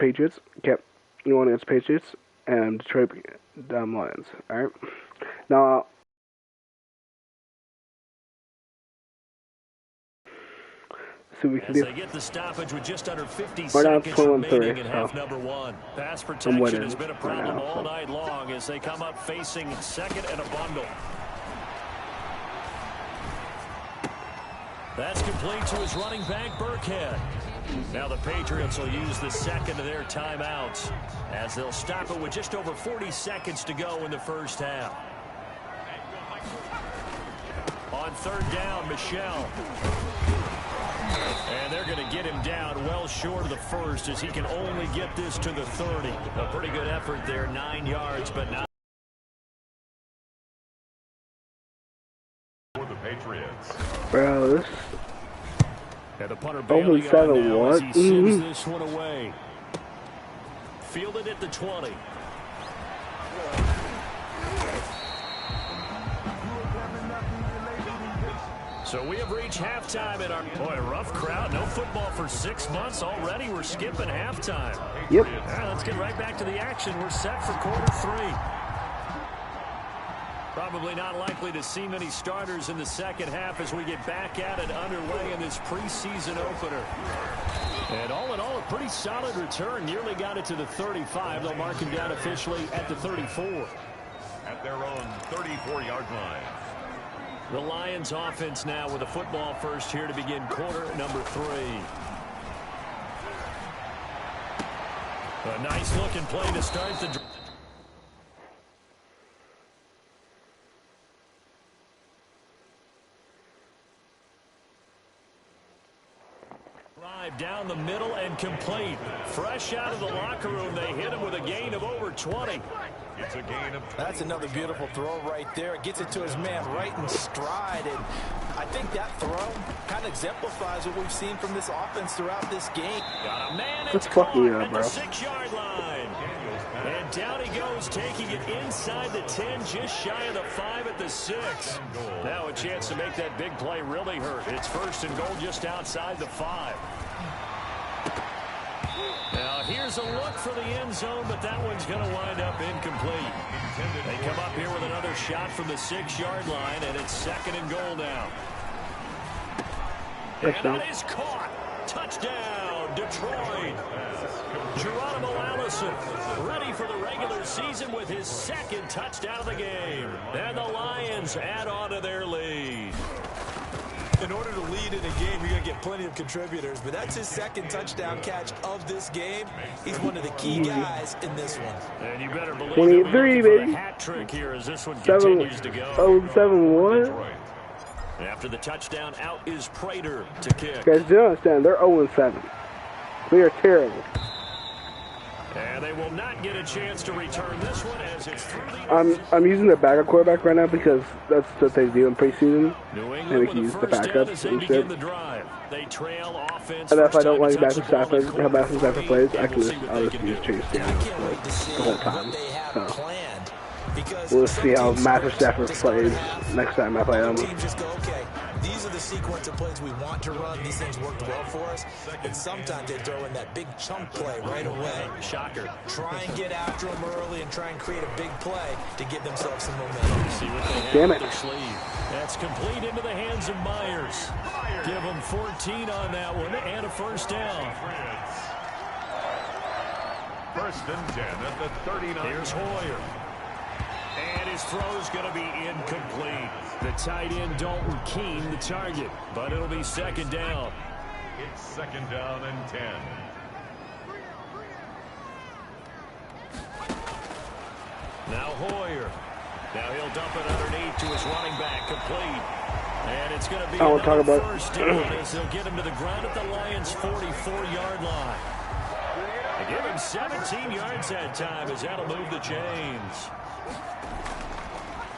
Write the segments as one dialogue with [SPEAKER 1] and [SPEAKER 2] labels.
[SPEAKER 1] Patriots. Yep, you won against Patriots and Detroit Lions. All right. Now, so we can do.
[SPEAKER 2] They get the stoppage with just under 50
[SPEAKER 1] Right now,
[SPEAKER 2] seconds remaining in half number one. Pass protection has been a problem
[SPEAKER 1] right now,
[SPEAKER 2] all night long as they come up facing second and a bundle. That's complete to his running back, Burkhead. Now the Patriots will use the second of their timeouts as they'll stop it with just over 40 seconds to go in the first half. On third down, Michel. And they're going to get him down well short of the first as he can only get this to the 30. A pretty good effort there, 9 yards, but not.
[SPEAKER 3] For the Patriots.
[SPEAKER 1] Bro, this.
[SPEAKER 2] And the punter
[SPEAKER 1] Only 7-1.
[SPEAKER 2] He sends this one away. Fielded at the 20. So we have reached halftime in our rough crowd. No football for 6 months already. We're skipping halftime.
[SPEAKER 1] Yep.
[SPEAKER 2] Right, let's get right back to the action. We're set for quarter three. Probably not likely to see many starters in the second half as we get back at it underway in this preseason opener. And all in all, a pretty solid return. Nearly got it to the 35. They'll mark him down officially at the 34.
[SPEAKER 3] At their own 34-yard line.
[SPEAKER 2] The Lions offense now with a football first here to begin quarter number 3. A nice looking play to start the drive. Down the middle and complete. Fresh out of the locker room, they hit him with a gain of over 20.
[SPEAKER 3] It's a gain of 20.
[SPEAKER 4] That's another beautiful throw right there. Gets it to his man right in stride. And I think that throw kind of exemplifies what we've seen from this offense throughout this game.
[SPEAKER 2] Got a man
[SPEAKER 1] That's fucking
[SPEAKER 2] at
[SPEAKER 1] bro.
[SPEAKER 2] the 6-yard line. And down he goes, taking it inside the 10, just shy of the 5 at the 6. Now a chance to make that big play really hurt. It's first and goal just outside the 5. Now here's a look for the end zone, but that one's going to wind up incomplete. They come up here with another shot from the 6-yard line, and it's second and goal now.
[SPEAKER 1] Touchdown.
[SPEAKER 2] And that is caught. Touchdown, Detroit. Geronimo Allison ready for the regular season with his second touchdown of the game. And the Lions add on to their lead.
[SPEAKER 4] In order to lead in a game, you're going to get plenty of contributors, but that's his second touchdown catch of this game. He's one of the key guys in this one.
[SPEAKER 2] And you better believe
[SPEAKER 1] 23, baby.
[SPEAKER 2] a hat trick here as this one continues to go.
[SPEAKER 1] 7-1.
[SPEAKER 2] After the touchdown, out is Prater to kick.
[SPEAKER 1] Guys, do you understand? They're 0-7. We are terrible.
[SPEAKER 2] And they will not get a chance to return this one as it's through the...
[SPEAKER 1] I'm using the backup quarterback right now because that's what they do in preseason.
[SPEAKER 2] New
[SPEAKER 1] And we can use the backups and shit.
[SPEAKER 2] the drive. They trail offense.
[SPEAKER 1] And if I don't like Matthew Stafford, how Matthew Stafford plays, I'll just use Chase Daniels the whole time. So we'll see how Matthew Stafford plays next time I play them.
[SPEAKER 4] Teams just go, okay, these are the sequence of plays we want to run. These things worked well for us. And sometimes they throw in that big chunk play right away.
[SPEAKER 2] Shocker.
[SPEAKER 4] Try and get after them early and try and create a big play to give themselves some momentum.
[SPEAKER 2] See what they have
[SPEAKER 1] Damn
[SPEAKER 2] up
[SPEAKER 1] it.
[SPEAKER 2] their sleeve. That's complete into the hands of Myers. Give them 14 on that one and a first down.
[SPEAKER 3] First and 10 at the 39.
[SPEAKER 2] Here's Hoyer. And his throw's going to be incomplete. The tight end, Dalton Keene, the target. But it'll be second down.
[SPEAKER 3] It's second down and 10.
[SPEAKER 2] Now Hoyer. Now he'll dump it underneath to his running back, complete. And it's going to be another first down as they'll get him to the ground at the Lions' 44-yard line. They give him 17 yards that time as that'll move the chains.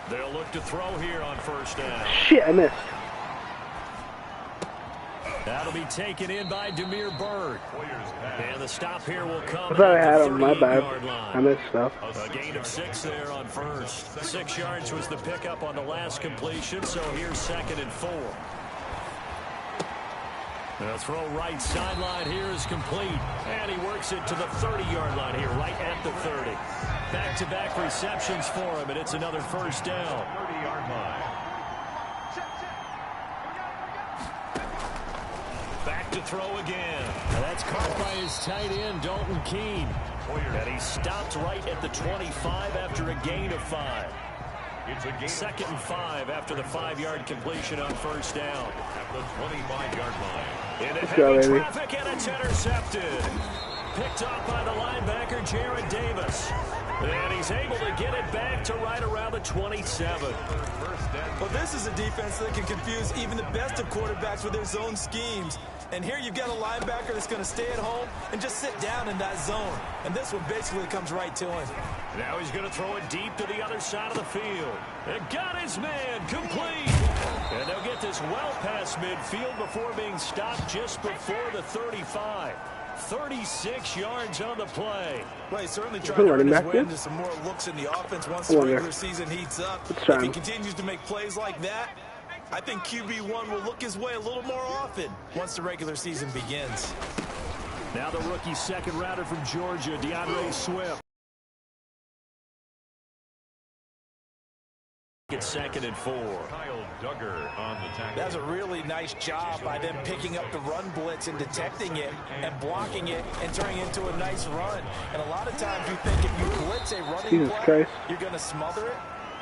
[SPEAKER 2] They'll look to throw here on first down.
[SPEAKER 1] Shit, I missed.
[SPEAKER 2] That'll be taken in by Demir Bird. And the stop here will come.
[SPEAKER 1] I thought I had
[SPEAKER 2] at the
[SPEAKER 1] him. My bad.
[SPEAKER 2] 38-yard line.
[SPEAKER 1] I missed stuff.
[SPEAKER 2] A gain of 6 there on first. 6 yards was the pickup on the last completion, so here's second and 4. The throw right sideline here is complete. And he works it to the 30-yard line here, right at the 30. Back-to-back receptions for him, and it's another first down.
[SPEAKER 3] 30-yard line.
[SPEAKER 2] Back to throw again. And that's caught by his tight end, Dalton Keene. And he stopped right at the 25 after a gain of 5.
[SPEAKER 3] It's a gain.
[SPEAKER 2] 2nd and 5 after the 5-yard completion on first down.
[SPEAKER 3] At the 25-yard line.
[SPEAKER 2] Into heavy traffic, and it's intercepted. Picked off by the linebacker, Jared Davis. And he's able to get it back to right around the 27.
[SPEAKER 4] Well, this is a defense that can confuse even the best of quarterbacks with their zone schemes. And here you've got a linebacker that's going to stay at home and just sit down in that zone. And this one basically comes right to him.
[SPEAKER 2] Now he's going to throw it deep to the other side of the field. And got his man complete. And they'll get this well past midfield before being stopped just before the 35. 36 yards on the play.
[SPEAKER 4] Well, he's certainly trying to earn his way into some more looks in the offense once the regular season heats up. If he continues to make plays like that, I think QB1 will look his way a little more often once the regular season begins.
[SPEAKER 2] Now the rookie second rounder from Georgia, DeAndre Swift. It's 2nd and 4.
[SPEAKER 3] Kyle Duggar on the tackle.
[SPEAKER 4] That's a really nice job by them picking up the run blitz and detecting it and blocking it and turning it into a nice run. And a lot of times you think if you blitz a running play, you're going to smother it.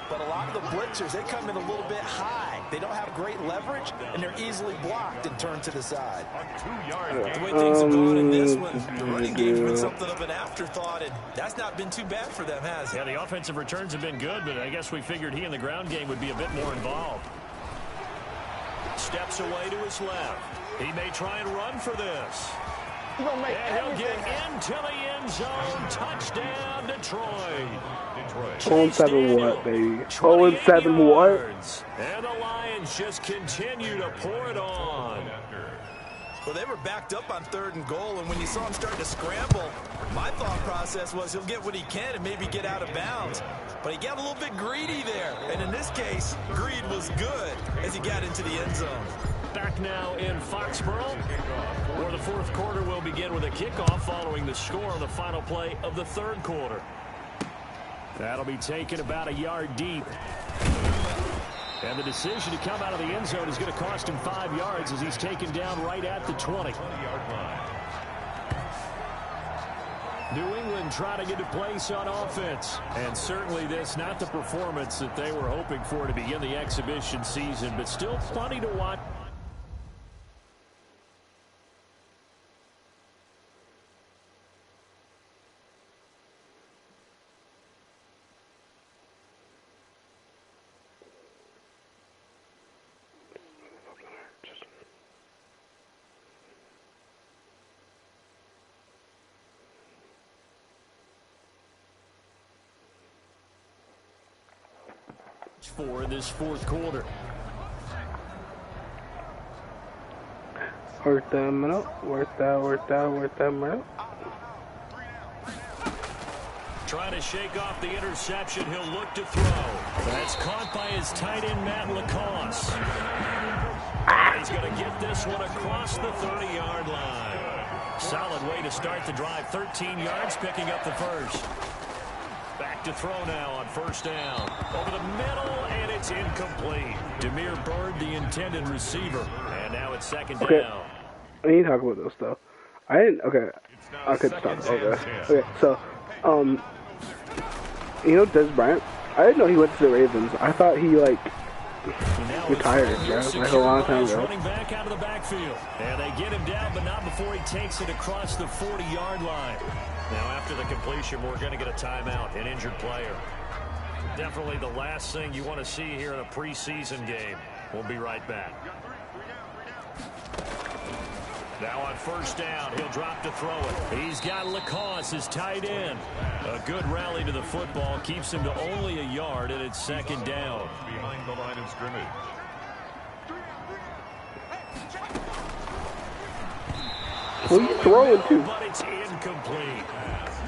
[SPEAKER 4] But a lot of the blitzers, they come in a little bit high. They don't have great leverage, and they're easily blocked and turned to the side.
[SPEAKER 3] A 2-yard gain.
[SPEAKER 4] The way things have gone in this one, the running game's been something of an afterthought, and that's not been too bad for them, has it?
[SPEAKER 2] Yeah, the offensive returns have been good, but I guess we figured he in the ground game would be a bit more involved. Steps away to his left. He may try and run for this. And he'll get into the end zone. Touchdown, Detroit.
[SPEAKER 1] 0-7 what, baby? 0-7 what?
[SPEAKER 2] And the Lions just continue to pour it on.
[SPEAKER 4] Well, they were backed up on 3rd and goal, and when you saw him start to scramble, my thought process was he'll get what he can and maybe get out of bounds. But he got a little bit greedy there. And in this case, greed was good as he got into the end zone.
[SPEAKER 2] Back now in Foxborough, where the 4th quarter will begin with a kickoff following the score on the final play of the 3rd quarter. That'll be taken about a yard deep. And the decision to come out of the end zone is going to cost him 5 yards as he's taken down right at the 20. New England trying to get a place on offense. And certainly this not the performance that they were hoping for to begin the exhibition season, but still plenty to watch. For this 4th quarter.
[SPEAKER 1] Work them out. Work them out.
[SPEAKER 2] Trying to shake off the interception. He'll look to throw. That's caught by his tight end, Matt Lacoste. He's going to get this one across the 30-yard line. Solid way to start the drive. 13 yards, picking up the first. Back to throw now on first down. Over the middle, and it's incomplete. Demir Bird, the intended receiver. And now it's 2nd down.
[SPEAKER 1] I need to talk about this stuff. I didn't. Okay, I could stop. Okay. So, you know, Des Bryant. I didn't know he went to the Ravens. I thought he like retired, like a long time ago.
[SPEAKER 2] Running back out of the backfield, and they get him down, but not before he takes it across the 40-yard line. Now, after the completion, we're going to get a timeout, an injured player. Definitely the last thing you want to see here in a preseason game. We'll be right back. Now on first down, he'll drop to throw it. He's got Lacoste, his tight end. A good rally to the football, keeps him to only a yard, and it's 2nd down.
[SPEAKER 3] Behind the line of scrimmage.
[SPEAKER 1] Who are you throwing to?
[SPEAKER 2] But it's incomplete.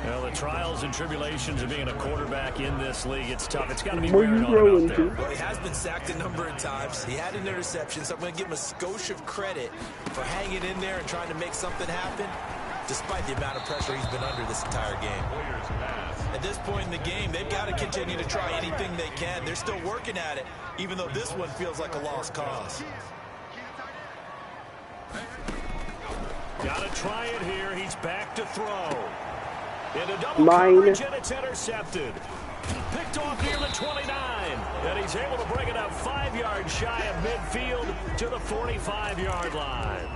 [SPEAKER 2] Well, the trials and tribulations of being a quarterback in this league. It's tough. It's got to be wearing on him out there.
[SPEAKER 4] Well, he has been sacked a number of times. He had an interception, so I'm going to give him a skosh of credit for hanging in there and trying to make something happen, despite the amount of pressure he's been under this entire game. At this point in the game, they've got to continue to try anything they can. They're still working at it, even though this one feels like a lost cause.
[SPEAKER 2] Got to try it here. He's back to throw. Into double coverage, and it's intercepted. Picked off near the 29. And he's able to bring it up 5 yards shy of midfield to the 45-yard line.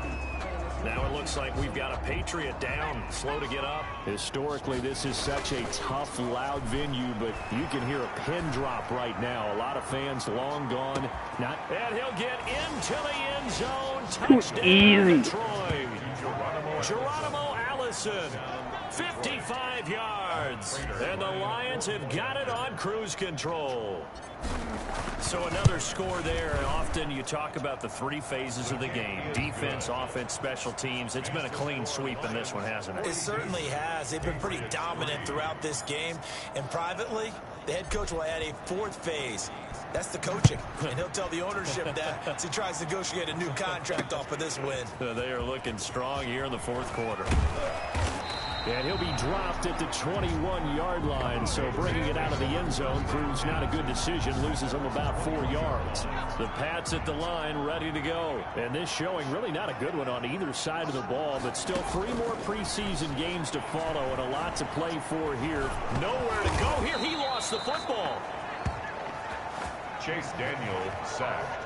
[SPEAKER 2] Now it looks like we've got a Patriot down, slow to get up. Historically, this is such a tough, loud venue, but you can hear a pin drop right now. A lot of fans long gone. And he'll get into the end zone. Touchdown, Detroit. Geronimo Allison, 55 yards. And the Lions have got it on cruise control. So another score there. Often you talk about the 3 phases of the game: defense, offense, special teams. It's been a clean sweep in this one, hasn't it?
[SPEAKER 4] It certainly has. They've been pretty dominant throughout this game. And privately, the head coach will add a 4th phase. That's the coaching. And he'll tell the ownership that as he tries to negotiate a new contract off of this win.
[SPEAKER 2] They are looking strong here in the 4th quarter. And he'll be dropped at the 21-yard line, so bringing it out of the end zone proves not a good decision, loses him about 4 yards. The Pats at the line, ready to go. And this showing really not a good one on either side of the ball, but still 3 more preseason games to follow and a lot to play for here. Nowhere to go here. He lost the football.
[SPEAKER 3] Chase Daniel sacked.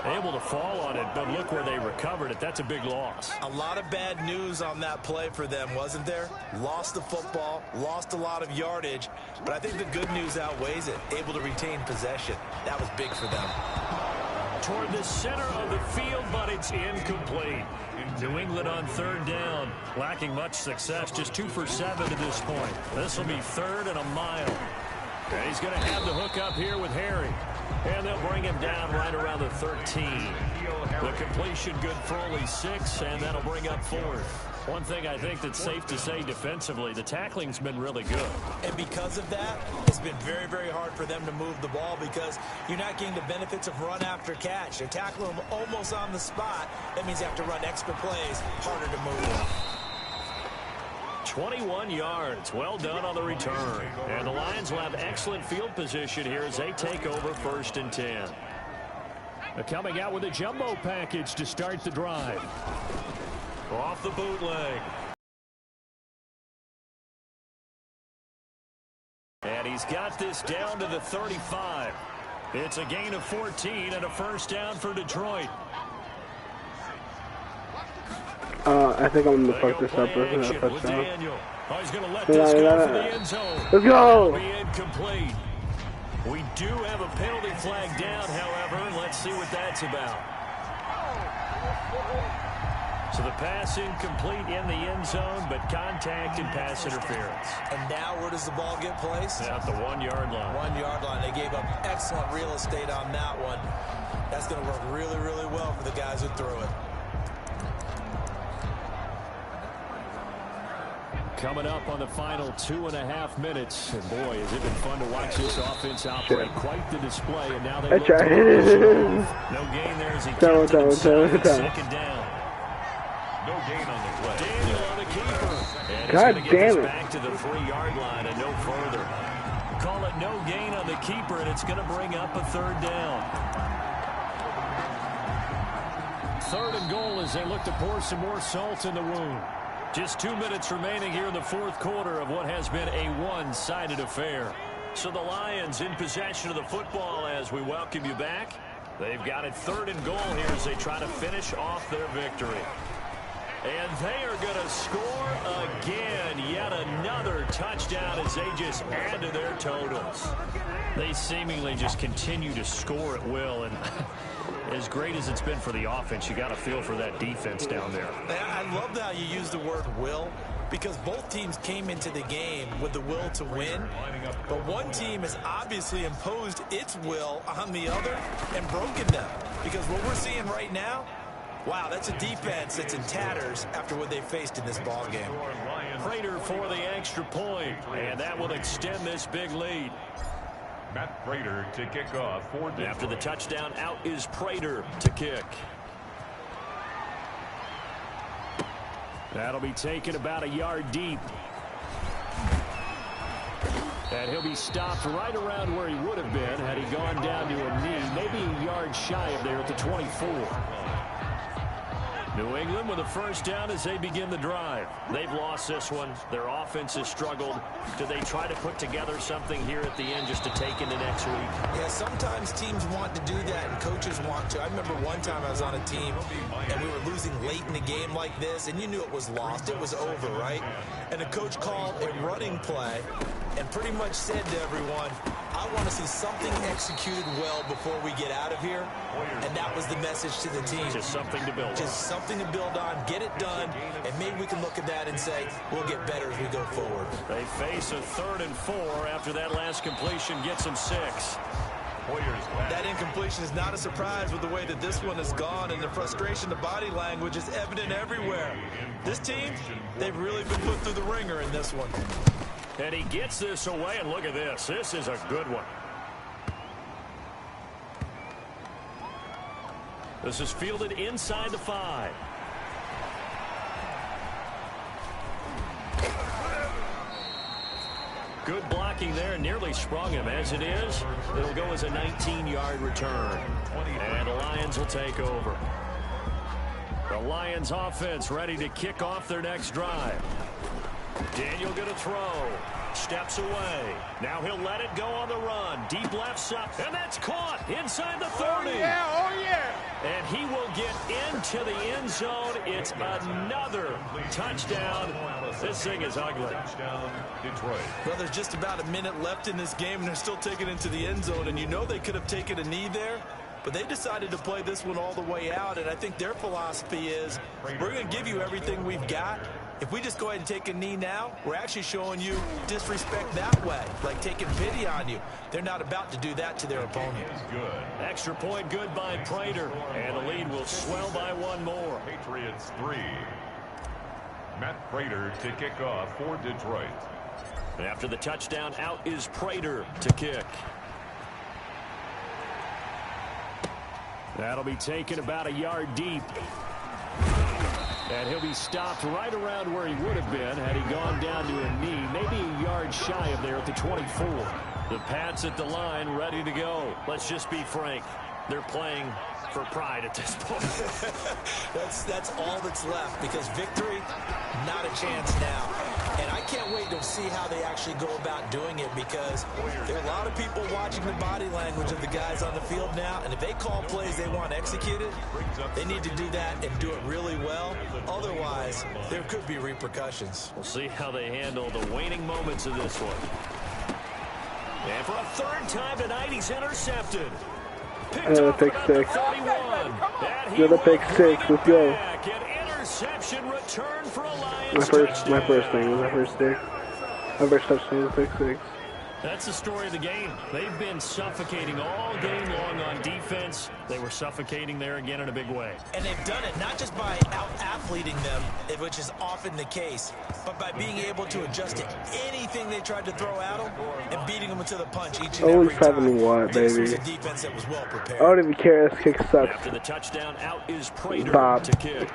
[SPEAKER 2] Able to fall on it, but look where they recovered it. That's a big loss.
[SPEAKER 4] A lot of bad news on that play for them, wasn't there? Lost the football, lost a lot of yardage, but I think the good news outweighs it. Able to retain possession. That was big for them.
[SPEAKER 2] Toward the center of the field, but it's incomplete. New England on 3rd down, lacking much success, just 2 for 7 to this point. This will be 3rd and a mile. And he's going to have the hook up here with Harry. And they'll bring him down right around the 13. The completion good for only 6, and that'll bring up 4th. One thing I think that's safe to say defensively, the tackling's been really good.
[SPEAKER 4] And because of that, it's been very, very hard for them to move the ball because you're not getting the benefits of run after catch. They're tackling them almost on the spot. That means you have to run extra plays, harder to move.
[SPEAKER 2] 21 yards. Well done on the return. And the Lions will have excellent field position here as they take over 1st and 10. They're coming out with a jumbo package to start the drive. Off the bootleg. And he's got this down to the 35. It's a gain of 14 and a 1st down for Detroit.
[SPEAKER 1] I think I'm going to fuck this up with a touchdown.
[SPEAKER 2] Oh, he's going to let this go for the end zone.
[SPEAKER 1] Let's go!
[SPEAKER 2] Be incomplete. We do have a penalty flag down, however. Let's see what that's about. So the pass incomplete in the end zone, but contact and pass interference.
[SPEAKER 4] And now where does the ball get placed?
[SPEAKER 2] At the 1-yard line.
[SPEAKER 4] 1-yard line. They gave up excellent real estate on that one. That's going to work really, really well for the guys who threw it.
[SPEAKER 2] Coming up on the final 2.5 minutes. And boy, has it been fun to watch this offense operate. Quite the display. And now they look to no gain there as he kept it inside. 2nd down.
[SPEAKER 3] No gain on the play.
[SPEAKER 2] Daniel on the keeper. And
[SPEAKER 1] God
[SPEAKER 2] he's
[SPEAKER 1] damn it.
[SPEAKER 2] Back to the 3-yard line and no further. Call it no gain on the keeper, and it's going to bring up a 3rd down. 3rd and goal as they look to pour some more salt in the wound. Just 2 minutes remaining here in the 4th quarter of what has been a one-sided affair. So the Lions in possession of the football as we welcome you back. They've got it 3rd and goal here as they try to finish off their victory. And they are going to score again. Yet another touchdown as they just add to their totals. They seemingly just continue to score at will. And as great as it's been for the offense, you got to feel for that defense down there.
[SPEAKER 4] I love how you use the word will, because both teams came into the game with the will to win, but one team has obviously imposed its will on the other and broken them. Because what we're seeing right now, wow, that's a defense that's in tatters after what they faced in this ball game.
[SPEAKER 2] Prater for the extra point, and that will extend this big lead.
[SPEAKER 3] Matt Prater to kick off for Detroit.
[SPEAKER 2] After the touchdown, out is Prater to kick. That'll be taken about a yard deep. And he'll be stopped right around where he would have been had he gone down to a knee, maybe a yard shy of there at the 24. New England with a first down as they begin the drive. They've lost this one. Their offense has struggled. Do they try to put together something here at the end just to take into next week?
[SPEAKER 4] Yeah, sometimes teams want to do that and coaches want to. I remember one time I was on a team and we were losing late in the game like this, and you knew it was lost. It was over, right? And the coach called a running play and pretty much said to everyone, I want to see something executed well before we get out of here. And that was the message to the team.
[SPEAKER 2] Just something to build on.
[SPEAKER 4] Just something to build on, get it done, and maybe we can look at that and say, we'll get better as we go forward.
[SPEAKER 2] They face a 3rd and 4 after that last completion gets them 6.
[SPEAKER 4] That incompletion is not a surprise with the way that this one has gone, and the frustration, the body language is evident everywhere. This team, they've really been put through the ringer in this one.
[SPEAKER 2] And he gets this away, and look at this. This is a good one. This is fielded inside the 5. Good blocking there, nearly sprung him. As it is, it'll go as a 19-yard return. And the Lions will take over. The Lions offense ready to kick off their next drive. Daniel going to throw. Steps away. Now he'll let it go on the run. Deep left side. And that's caught inside the 30.
[SPEAKER 5] Oh, yeah. Oh, yeah.
[SPEAKER 2] And he will get into the end zone. It's another touchdown. This thing is ugly.
[SPEAKER 3] Detroit.
[SPEAKER 4] Well, there's just about a minute left in this game, and they're still taking it into the end zone. And you know they could have taken a knee there, but they decided to play this one all the way out. And I think their philosophy is, we're going to give you everything we've got. If we just go ahead and take a knee now, we're actually showing you disrespect that way, like taking pity on you. They're not about to do that to their opponent.
[SPEAKER 3] Good.
[SPEAKER 2] Extra point good by Prater, and the lead will swell by one more.
[SPEAKER 3] Patriots 3. Matt Prater to kick off for Detroit.
[SPEAKER 2] After the touchdown, out is Prater to kick. That'll be taken about a yard deep. And he'll be stopped right around where he would have been had he gone down to a knee, maybe a yard shy of there at the 24. The Pats at the line ready to go. Let's just be frank. They're playing for pride at this point.
[SPEAKER 4] That's all that's left, because victory, not a chance now. And I can't wait to see how they actually go about doing it, because there are a lot of people watching the body language of the guys on the field now, and if they call plays they want executed, they need to do that and do it really well. Otherwise, there could be repercussions.
[SPEAKER 2] We'll see how they handle the waning moments of this one. And for a 3rd time tonight, he's intercepted.
[SPEAKER 1] Pick 6. Another pick 6. Let's go.
[SPEAKER 2] An interception return for a Lions
[SPEAKER 1] My first thing was my first pick. My first touchdown was pick 6.
[SPEAKER 2] That's the story of the game. They've been suffocating all game long on defense. They were suffocating there again in a big way.
[SPEAKER 4] And they've done it not just by out-athleting them, which is often the case, but by being able to adjust to anything they tried to throw at them and beating them to the punch each and every time.
[SPEAKER 1] Only 7-1,
[SPEAKER 4] This was
[SPEAKER 1] baby.
[SPEAKER 4] a defense that was well prepared.
[SPEAKER 1] I don't even care. This kick sucks.
[SPEAKER 2] After the touchdown, out is Prater
[SPEAKER 1] Bob.
[SPEAKER 2] to kick.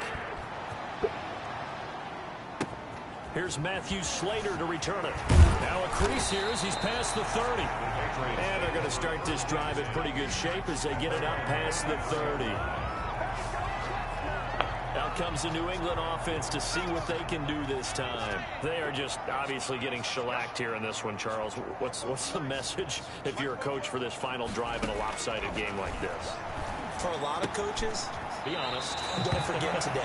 [SPEAKER 2] Here's Matthew Slater to return it. Now a crease here as he's past the 30. And they're going to start this drive in pretty good shape as they get it up past the 30. Out comes the New England offense to see what they can do this time. They are just obviously getting shellacked here in this one, Charles. What's the message if you're a coach for this final drive in a lopsided game like this?
[SPEAKER 4] For a lot of coaches,
[SPEAKER 2] be honest.
[SPEAKER 4] Don't forget today.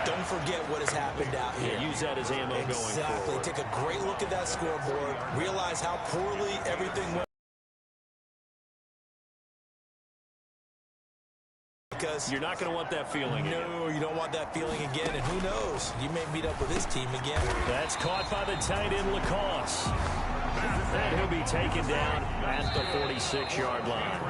[SPEAKER 4] Don't forget what has happened out here.
[SPEAKER 2] Yeah, use that as ammo going forward.
[SPEAKER 4] Exactly. Take a great look at that scoreboard. Realize how poorly everything went. Because
[SPEAKER 2] you're not going to want that feeling again.
[SPEAKER 4] No, you don't want that feeling again. And who knows? You may meet up with this team again.
[SPEAKER 2] That's caught by the tight end, Lacoste. And he'll be taken down at the 46-yard line.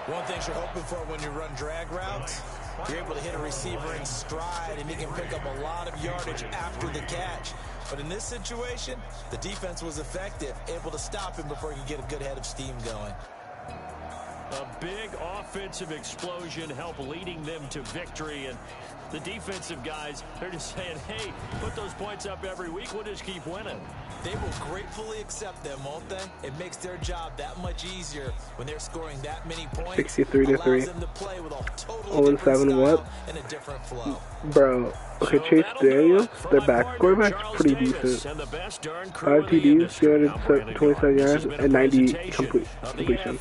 [SPEAKER 4] One thing you're hoping for when you run drag routes You're able to hit a receiver in stride, and he can pick up a lot of yardage after the catch. But in this situation, the defense was effective, able to stop him before he could get a good head of steam going.
[SPEAKER 2] A big offensive explosion helped leading them to victory, and the defensive guys, they're just saying, hey, put those points up every week, we'll just keep winning.
[SPEAKER 4] They will gratefully accept them, won't they? It makes their job that much easier when they're scoring that many points.
[SPEAKER 1] 63-3.
[SPEAKER 4] Them to play with a totally
[SPEAKER 1] 0-7 what?
[SPEAKER 4] And a different flow.
[SPEAKER 1] Bro, okay, Chase Daniels, their back quarterback's pretty decent. 5 TDs, 327 yards, and 90 completion.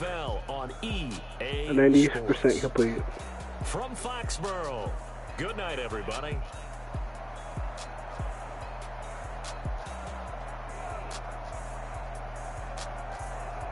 [SPEAKER 1] A 90% complete.
[SPEAKER 2] From Foxborough, good night, everybody.